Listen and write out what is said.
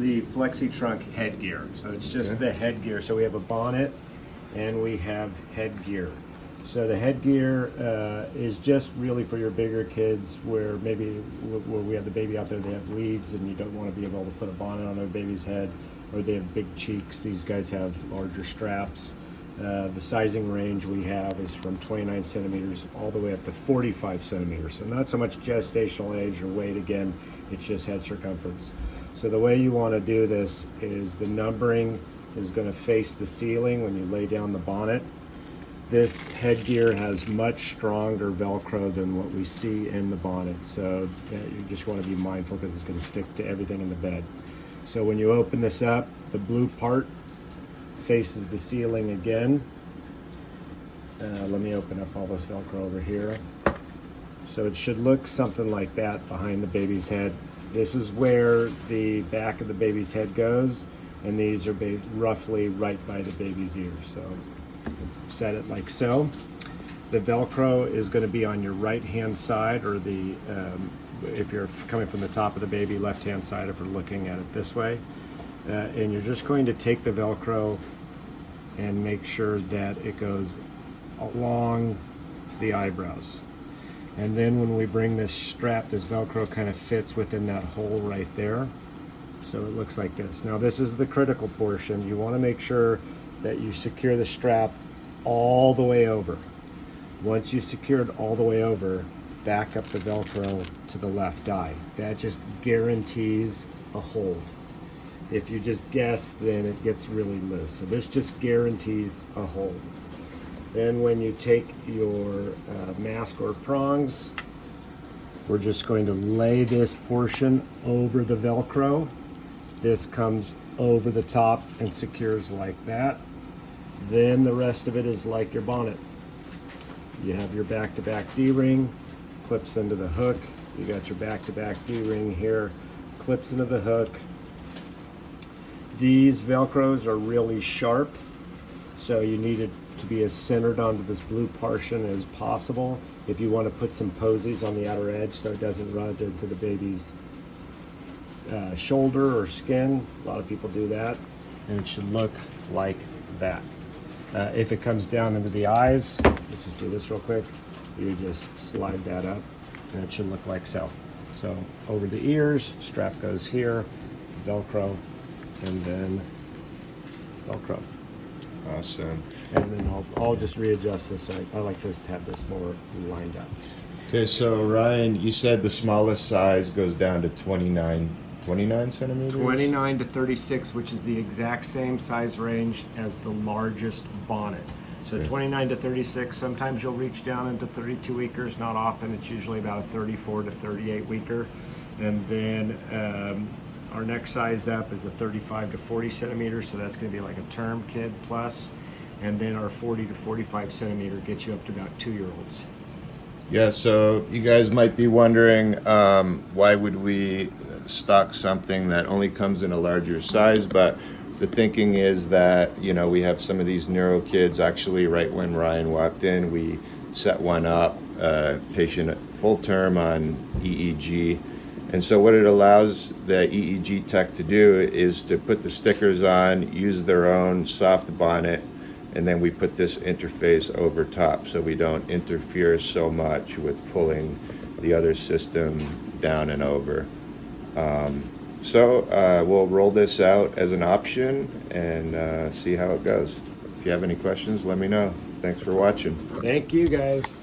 The flexi trunk headgear. So it's just the headgear. So we have a bonnet and we have headgear. So the headgear is just really for your bigger kids where maybe where we have the baby out there, they have leads and you don't want to be able to put a bonnet on their baby's head, or they have big cheeks. These guys have larger straps. The sizing range we have is from 29 centimeters all the way up to 45 centimeters. So not so much gestational age or weight again, it's just head circumference. So the way you want to do this is the numbering is going to face the ceiling when you lay down the bonnet. This headgear has much stronger Velcro than what we see in the bonnet. So you just want to be mindful because it's going to stick to everything in the bed. So when you open this up, the blue part faces the ceiling again. Let me open up all this Velcro over here. So it should look something like that behind the baby's head. This is where the back of the baby's head goes, and these are roughly right by the baby's ear. So set it like so. The Velcro is going to be on your right hand side, or the if you're coming from the top of the baby, left hand side if we're looking at it this way. And you're just going to take the Velcro and make sure that it goes along the eyebrows. And then when we bring this strap, this Velcro kind of fits within that hole right there. So it looks like this. Now this is the critical portion. You want to make sure that you secure the strap all the way over. Once you secured all the way over, back up the Velcro to the left eye. That just guarantees a hold. If you just guess, then it gets really loose. So this just guarantees a hold. Then when you take your mask or prongs, we're just going to lay this portion over the Velcro. This comes over the top and secures like that. Then the rest of it is like your bonnet. You have your back-to-back D-ring, clips into the hook. You got your back-to-back D-ring here, clips into the hook. These Velcros are really sharp, so you need it to be as centered onto this blue portion as possible. If you want to put some posies on the outer edge so it doesn't run into the baby's shoulder or skin, a lot of people do that, and it should look like that. If it comes down into the eyes, let's just do this real quick. You just slide that up, and it should look like so. So over the ears, strap goes here, Velcro, and then Velcro. Awesome. And then I'll just readjust this. I like this to have this more lined up. Okay, so Ryan, you said the smallest size goes down to 29 centimeters? 29 to 36, which is the exact same size range as the largest bonnet. So okay. 29 to 36, sometimes you'll reach down into 32 weekers, not often. It's usually about a 34 to 38 weeker. And then our next size up is a 35 to 40 centimeters, so that's going to be like a term kid plus. And then our 40 to 45 centimeter gets you up to about 2-year-olds. Yeah, so you guys might be wondering why would we stock something that only comes in a larger size, but the thinking is that, you know, we have some of these neuro kids. Actually, right when Ryan walked in, we set one up, patient full term on EEG. And so what it allows the EEG tech to do is to put the stickers on, use their own soft bonnet, and then we put this interface over top so we don't interfere so much with pulling the other system down and over. So we'll roll this out as an option and see how it goes. If you have any questions, let me know. Thanks for watching. Thank you, guys.